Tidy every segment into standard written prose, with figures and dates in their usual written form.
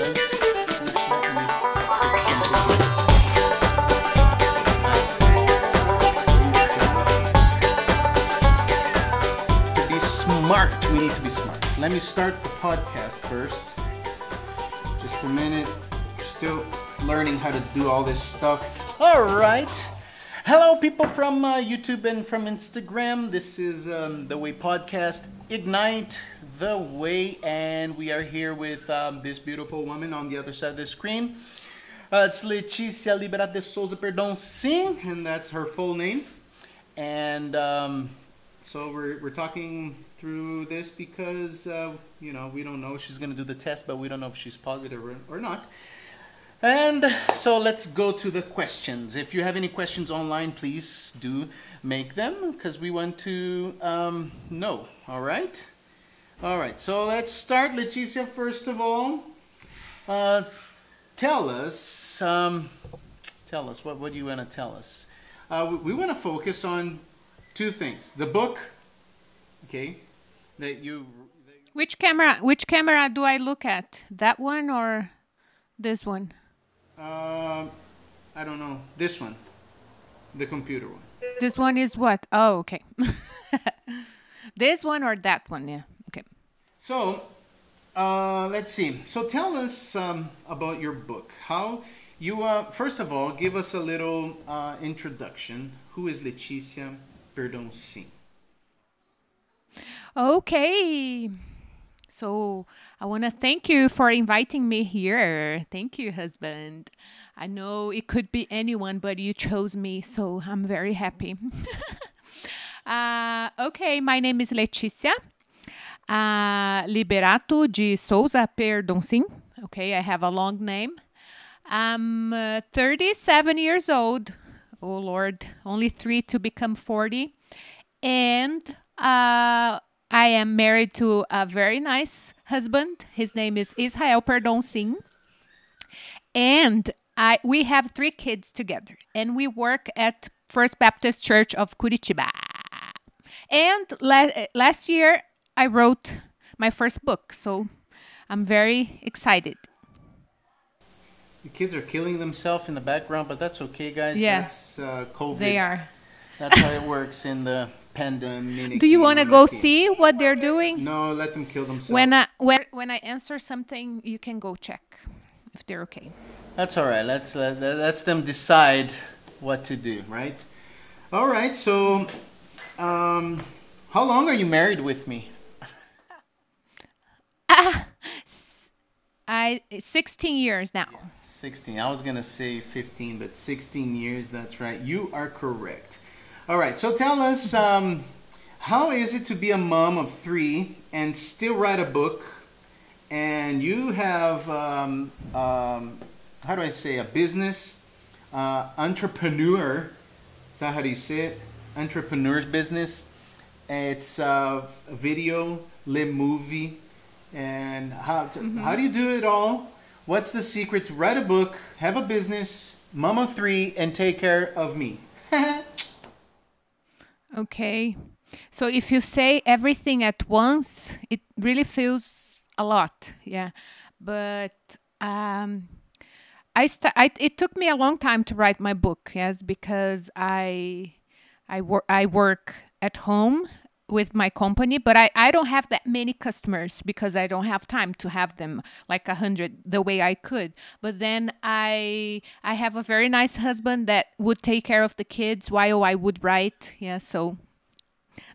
because just let me to be smart. We need to be smart. Let me start the podcast first. Just a minute. Still learning how to do all this stuff. All right. Hello, people from YouTube and from Instagram. This is the Way Podcast, Ignite the Way, and we are here with this beautiful woman on the other side of the screen. It's Leticia Liberato de Souza Perdão Sim, and that's her full name. And so we're talking through this because you know, we don't know. She's going to do the test, but we don't know if she's positive or not. And so let's go to the questions. If you have any questions online, please do make them because we want to know. All right? All right. So let's start. Leticia, first of all, tell us what do you want to tell us? We want to focus on two things. The book, okay, that you... Which camera do I look at? That one or this one? I don't know. This one. The computer one. This one is what? Oh, okay. This one or that one? Yeah. Okay. So, let's see. So tell us about your book. How you, first of all, give us a little introduction. Who is Leticia Perdão Sim? Okay. So I want to thank you for inviting me here. Thank you, husband. I know it could be anyone, but you chose me, so I'm very happy. Okay, my name is Leticia Liberato de Souza Perdão Sim. Okay, I have a long name. I'm 37 years old. Oh, Lord, only 3 to become 40. And I am married to a very nice husband. His name is Israel Perdão Sim. And we have 3 kids together. And we work at First Baptist Church of Curitiba. And last year, I wrote my first book. So I'm very excited. The kids are killing themselves in the background, but that's okay, guys. Yeah, that's COVID. They are. That's how it works in the pandemic. Do you want to go see what they're doing? No, let them kill themselves. When I answer something, you can go check if they're okay. That's all right. Let's them decide what to do, right? All right. So, how long are you married with me? 16 years now. Yeah, 16. I was gonna say 15, but 16 years. That's right. You are correct. All right. So tell us, how is it to be a mom of 3 and still write a book? And you have, how do I say, a business, entrepreneur. Is that how do you say it? Entrepreneur's business. It's a video, live movie. And how do you do it all? What's the secret to write a book, have a business, mom of 3, and take care of me? Okay. So if you say everything at once, it really feels a lot. Yeah. But it took me a long time to write my book. Yes, because I work at home with my company, but I don't have that many customers because I don't have time to have them like 100 the way I could. But then I have a very nice husband that would take care of the kids while I would write. Yeah, so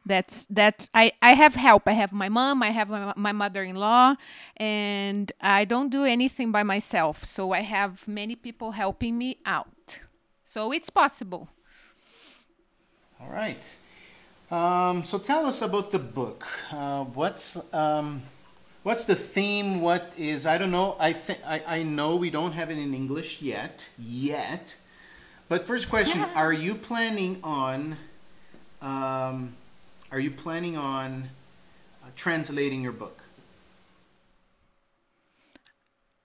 that's I have help. I have my mom, I have my mother-in-law, and I don't do anything by myself. So I have many people helping me out. So it's possible. All right. So tell us about the book. What's the theme? What is, I don't know. I know we don't have it in English yet. But first question: Yeah. Are you planning on translating your book?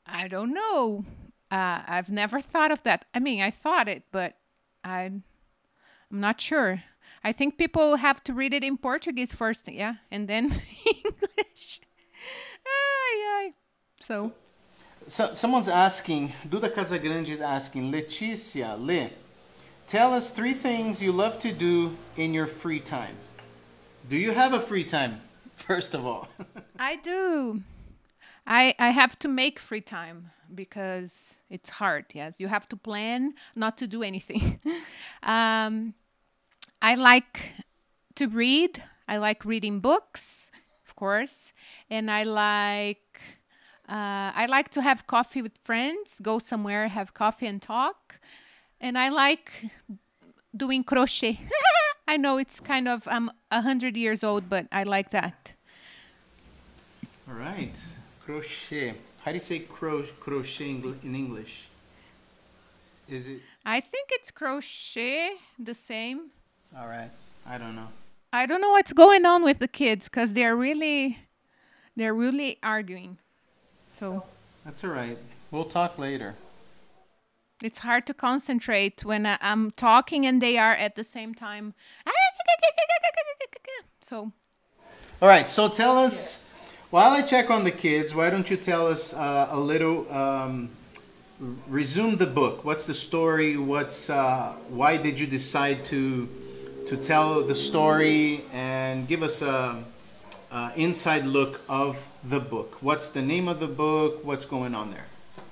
I don't know. I've never thought of that. I mean, I thought it, but I'm not sure. I think people have to read it in Portuguese first, yeah, and then English. Ay, ay. So So, someone's asking, Duda Casagrande is asking, Leticia, tell us 3 things you love to do in your free time. Do you have a free time, first of all? I do. I have to make free time because it's hard. Yes, you have to plan not to do anything. um, I like to read. I like reading books, of course, and I like to have coffee with friends, go somewhere, have coffee and talk, and I like doing crochet. I know it's kind of I'm 100 years old, but I like that. All right. Crochet. How do you say crochet in English? Is it? I think it's crochet the same. All right. I don't know. I don't know what's going on with the kids because they're really arguing. So That's all right. We'll talk later. it's hard to concentrate when I'm talking and they are at the same time. So All right. So tell us, while I check on the kids, why don't you tell us a little, resume the book. What's the story? Why did you decide to tell the story and give us a inside look of the book? What's the name of the book? What's going on there?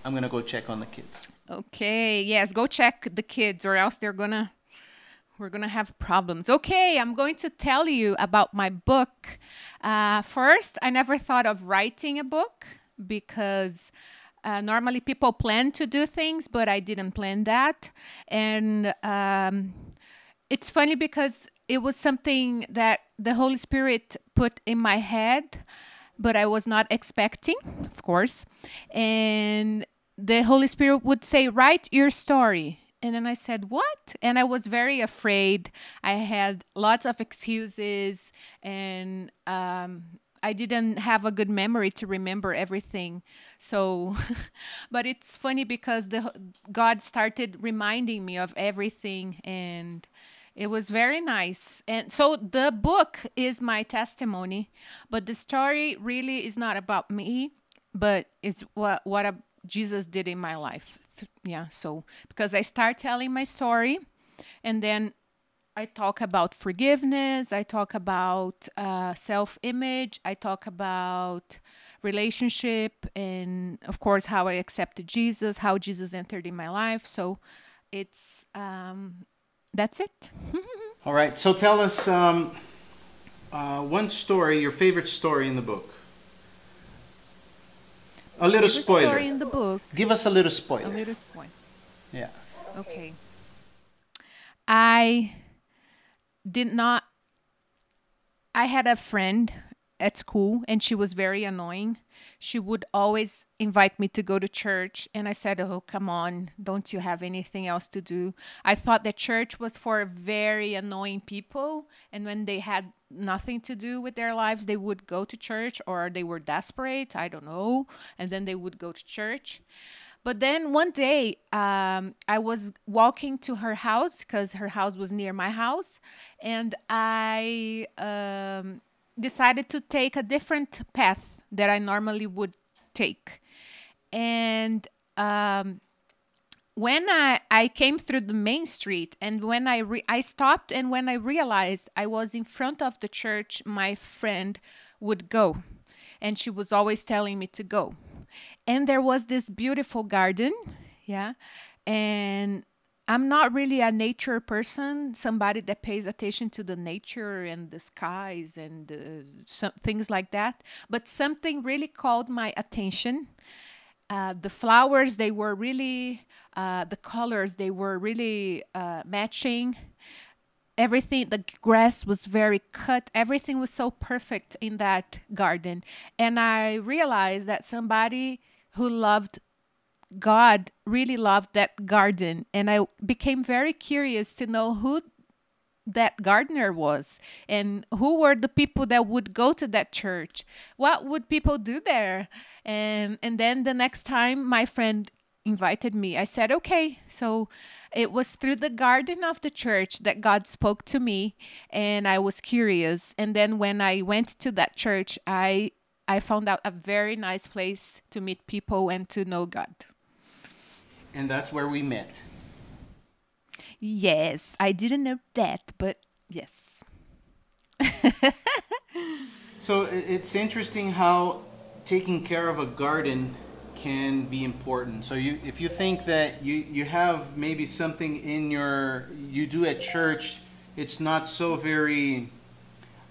I'm going to go check on the kids. okay, yes, go check the kids or else we're gonna have problems. Okay, I'm going to tell you about my book. First, I never thought of writing a book because normally people plan to do things, but I didn't plan that. And it's funny because it was something that the Holy Spirit put in my head, but I was not expecting, of course. And the Holy Spirit would say, write your story. And then I said, what? And I was very afraid. I had lots of excuses and I didn't have a good memory to remember everything. So, but it's funny because God started reminding me of everything and it was very nice. And so the book is my testimony, but the story really is not about me, but it's what Jesus did in my life. Yeah, so because I start telling my story and then I talk about forgiveness, I talk about self-image, I talk about relationship, and of course how I accepted Jesus, how Jesus entered in my life. So it's that's it. All right. So tell us one story, your favorite story in the book. A little Favorite spoiler. story in the book. Give us a little A spoiler. little spoiler. Yeah. Okay. I did not. I had a friend at school and she was very annoying. She would always invite me to go to church. And I said, oh, come on, don't you have anything else to do? I thought that church was for very annoying people. And when they had nothing to do with their lives, they would go to church or they were desperate. I don't know. And then they would go to church. But then one day, I was walking to her house because her house was near my house. And I decided to take a different path that I normally would take. And when I came through the main street and when I stopped and when I realized I was in front of the church my friend would go. And she was always telling me to go. And there was this beautiful garden, yeah. And I'm not really a nature person, somebody that pays attention to the nature and the skies and some things like that. But something really called my attention. The flowers, they were really, the colors, they were really matching. Everything, the grass was very cut. Everything was so perfect in that garden. And I realized that somebody who loved God really loved that garden. And I became very curious to know who that gardener was and who were the people that would go to that church. What would people do there? And then the next time my friend invited me, I said, okay. So it was through the garden of the church that God spoke to me and I was curious. And then when I went to that church, I I found out a very nice place to meet people and to know God. And that's where we met. Yes, I didn't know that, but yes. So it's interesting how taking care of a garden can be important. So if you think that you have maybe something in you do at church, it's not so very,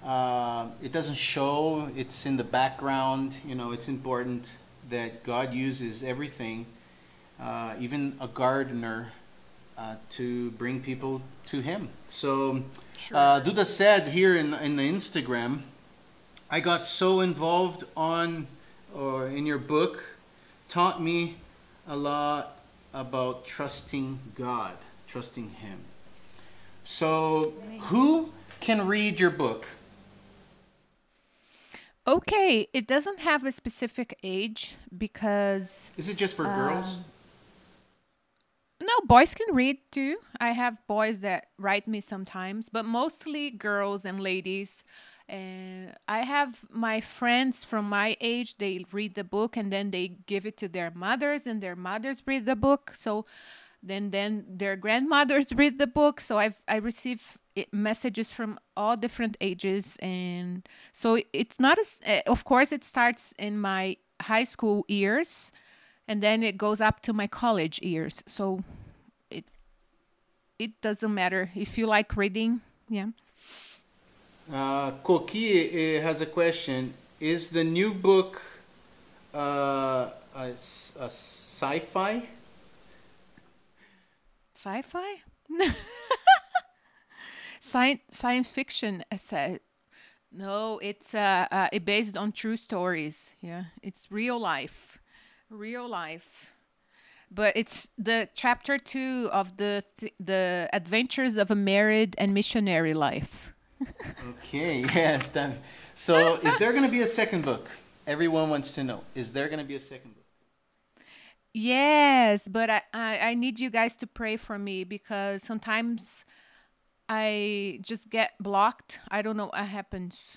it doesn't show, it's in the background, it's important that God uses everything, even a gardener, to bring people to Him. So Sure. Duda said here in the Instagram, I got so involved in your book, taught me a lot about trusting God, trusting Him. So who can read your book? Okay, it doesn't have a specific age because Is it just for girls? no, boys can read too. I have boys that write me sometimes, but mostly girls and ladies. And I have my friends from my age, they read the book and then they give it to their mothers and their mothers read the book. So then their grandmothers read the book. So I receive messages from all different ages. And so it's not as, of course, it starts in my high school years and then it goes up to my college years. So it doesn't matter if you like reading. Yeah. Koki has a question. Is the new book a sci-fi? Sci-fi? Science fiction. I said no. It's it based on true stories. Yeah, it's real life. Real life. But it's the chapter 2 of the adventures of a married and missionary life. Okay, yes. So is there going to be a second book? Everyone wants to know. Is there going to be a second book? Yes, but I need you guys to pray for me because sometimes I just get blocked. I don't know what happens.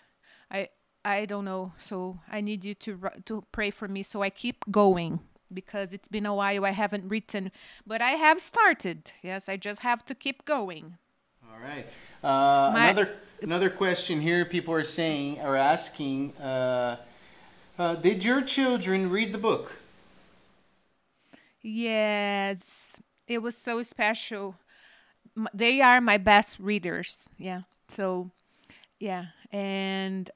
I don't know. So I need you to pray for me so I keep going because it's been a while I haven't written, but I have started. Yes, I just have to keep going. All right. Another question here. People are asking, did your children read the book? Yes, it was so special. They are my best readers. Yeah. So, yeah. And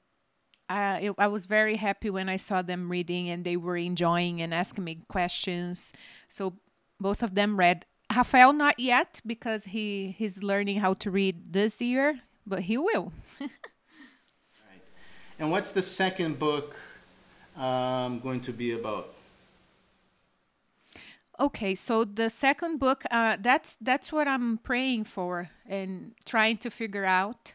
I was very happy when I saw them reading and they were enjoying and asking me questions. So, both of them read. Rafael, not yet, because he's learning how to read this year, but he will. Right. And what's the second book going to be about? Okay, so the second book, that's what I'm praying for and trying to figure out.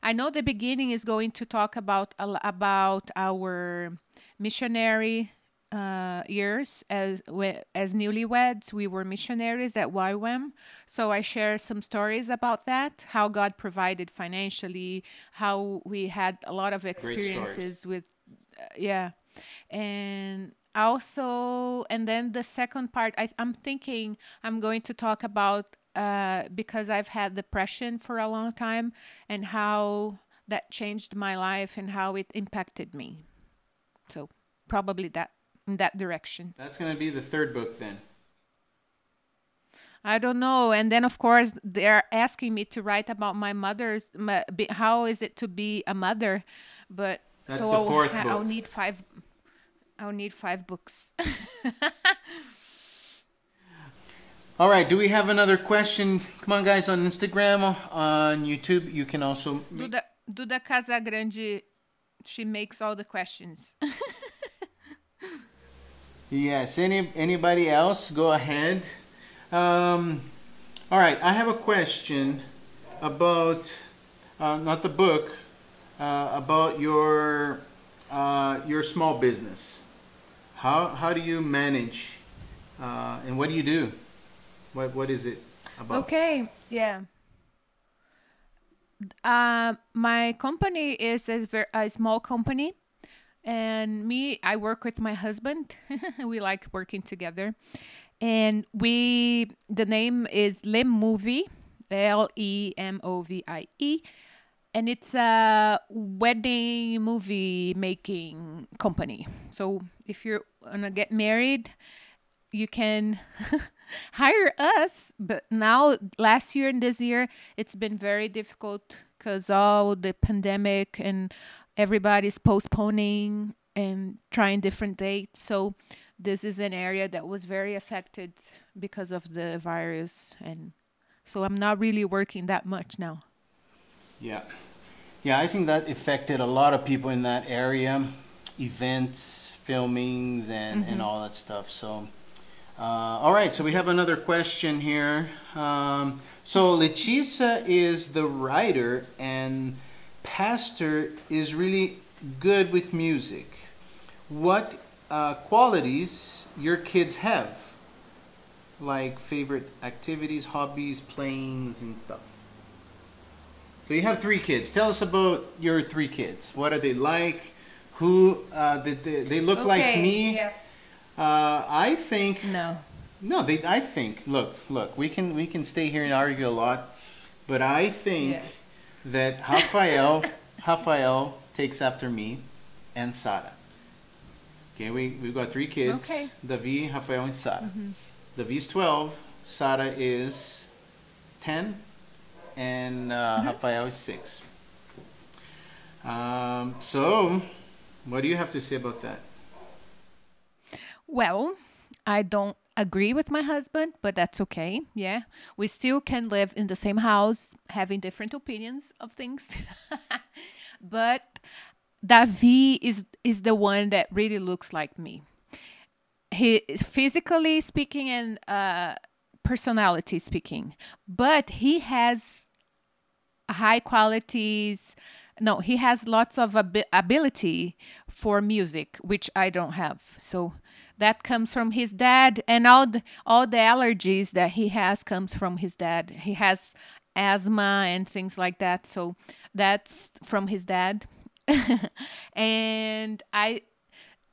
I know the beginning is going to talk about our missionary years as newlyweds. We were missionaries at YWAM, so I share some stories about that, how God provided financially, how we had a lot of experiences with, yeah, and also, and then the second part, I'm thinking I'm going to talk about because I've had depression for a long time and how that changed my life and how it impacted me. So probably that in that direction. That's going to be the third book then. I don't know. And then of course they're asking me to write about my mother's. How is it to be a mother? But that's so the fourth book. I'll need five. I'll need 5 books. All right. Do we have another question? Come on, guys, on Instagram, on YouTube. You can also... Duda Casagrande, she makes all the questions. Yes. Anybody else? Go ahead. All right. I have a question about, not the book, about your small business. How do you manage, and what do you do? What is it about? Okay, yeah. My company is a small company, And me, I work with my husband. We like working together. And the name is Lemovie, Lemovie. And it's a wedding movie making company. So if you're gonna get married, you can hire us. But now, last year and this year, it's been very difficult because all the pandemic and everybody's postponing and trying different dates. So this is an area that was very affected because of the virus. And so I'm not really working that much now. Yeah. Yeah, I think that affected a lot of people in that area, events, filmings, and all that stuff. So, all right, so we have another question here. So Leticia is the writer and Pastor is really good with music. What qualities your kids have? Like favorite activities, hobbies, playings, and stuff. So you have 3 kids. Tell us about your 3 kids. What are they like? Who did they look like me? Yes. I think No. no. I think look. We can stay here and argue a lot, but I think that Rafael takes after me, and Sara. Okay, we've got 3 kids. Okay. Davi, Rafael, and Sara. Davi's 12. Sara is 10. And Rafael is 6. So, what do you have to say about that? Well, I don't agree with my husband, but that's okay. Yeah. We still can live in the same house, having different opinions of things. But Davi is the one that really looks like me. He physically speaking and personality speaking, but he has high qualities. No, he has lots of ability for music, which I don't have. So that comes from his dad, and all the allergies that he has comes from his dad. He has asthma and things like that. So that's from his dad. And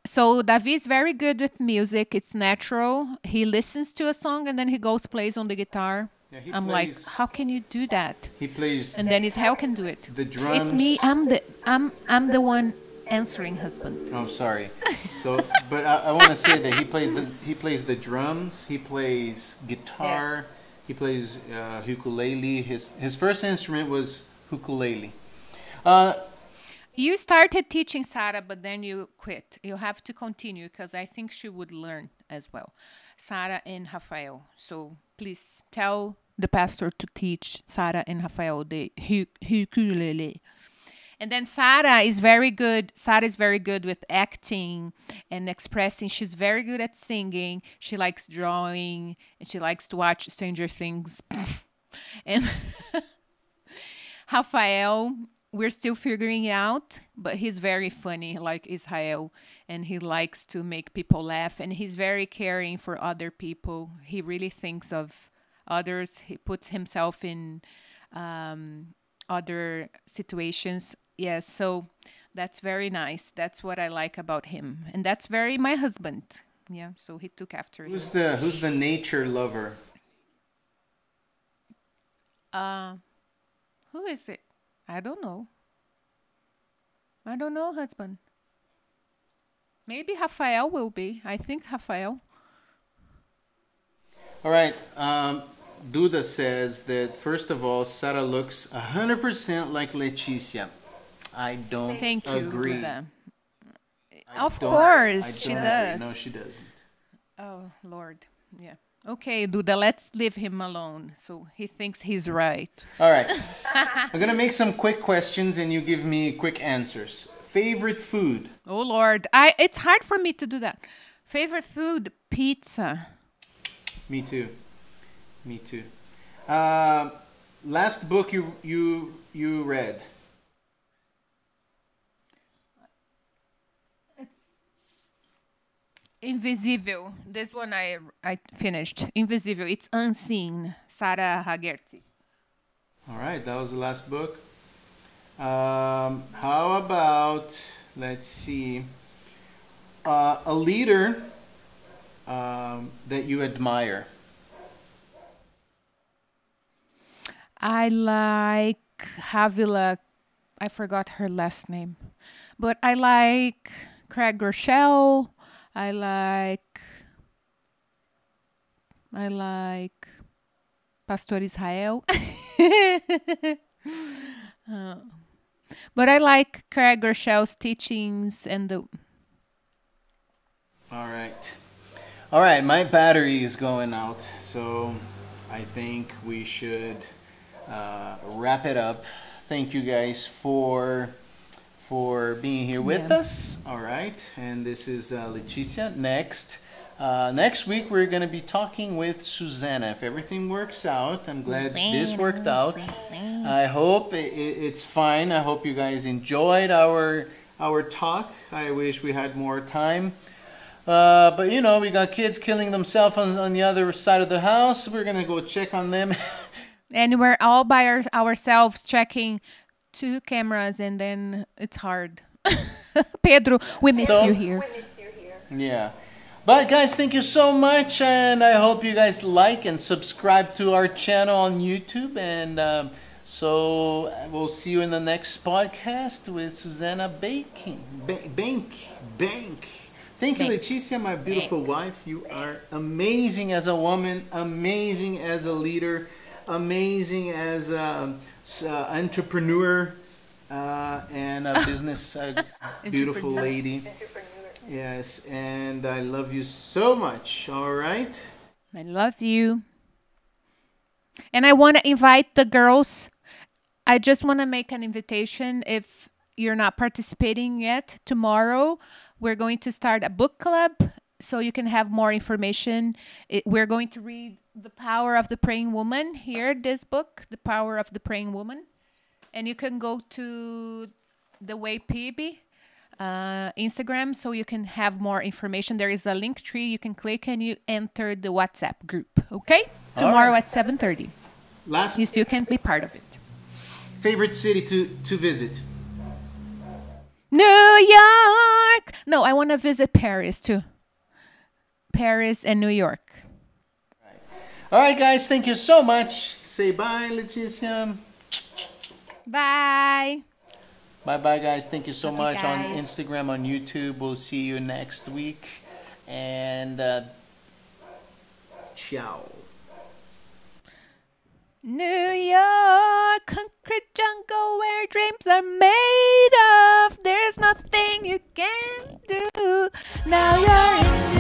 so Davi is very good with music. It's natural. He listens to a song and then he goes plays on the guitar. Yeah, I'm like, how can you do that? He plays. And then Israel can do it. The drums. It's me. I'm the one answering husband. Oh, sorry. So, but I want to say that he plays the drums. He plays guitar. Yes. He plays ukulele. His first instrument was ukulele. You started teaching Sara, but then you quit. You have to continue because I think she would learn as well. Sara and Rafael. So please tell the pastor to teach Sara and Rafael the ukulele. And then Sara is very good. Sara is very good with acting and expressing. She's very good at singing. She likes drawing and she likes to watch Stranger Things. And Rafael, we're still figuring it out, but he's very funny, like Israel, and he likes to make people laugh, and he's very caring for other people. He really thinks of others. He puts himself in other situations. Yes, so that's very nice. That's what I like about him, and that's very my husband. Yeah, so he took after him. Who's the nature lover? Who is it? I don't know. I don't know, husband. Maybe Rafael will be. I think Rafael. All right. Duda says that, first of all, Sara looks 100% like Leticia. I don't Thank you, agree. Duda. Of course, she agree. does. No, she doesn't. Oh, Lord. Yeah. Okay, Duda, let's leave him alone. So he thinks he's right. All right. I'm going to make some quick questions and you give me quick answers. Favorite food? Oh, Lord. It's hard for me to do that. Favorite food? Pizza. Me too. Me too. Last book you read? Invisível. This one I finished. Invisível. It's Unseen. Sarah Hagerty. All right, that was the last book. How about, let's see, a leader that you admire. I like Havila. I forgot her last name, but I like Craig Rochelle. I like I like Pastor Israel. Uh, but I like Craig Rochelle's teachings and the. All right. All right, my battery is going out, so I think we should wrap it up. Thank you guys for being here with us. All right, and this is Leticia. Next week we're going to be talking with Susanna. If everything works out, I'm glad this worked out. I hope it's fine. I hope you guys enjoyed our talk. I wish we had more time. But you know, we got kids killing themselves on the other side of the house. We're going to go check on them. And we're all by ourselves checking 2 cameras, and then it's hard. Pedro, we miss you here. Yeah. But guys, thank you so much, and I hope you guys like and subscribe to our channel on YouTube. And so we'll see you in the next podcast with Susanna Bank. Thank you, Leticia, my beautiful wife. You are amazing as a woman, amazing as a leader, amazing as an entrepreneur, and a business beautiful lady. Yes, and I love you so much. All right? I love you. And I want to invite the girls. I just want to make an invitation. If you're not participating yet, tomorrow we're going to start a book club so you can have more information. We're going to read The Power of the Praying Woman here, this book, The Power of the Praying Woman. And you can go to the Way PB Instagram so you can have more information. There is a link tree you can click and you enter the WhatsApp group. Okay? Tomorrow at 7:30. You still can be part of it. Favorite city to visit? New York! No, I want to visit Paris too. Paris and New York. All right, guys. Thank you so much. Say bye, Leticia. Bye. Bye, guys. Thank you so much guys. on Instagram, on YouTube. We'll see you next week. And ciao. New York, concrete jungle where dreams are made of. There's nothing you can do. Now you're in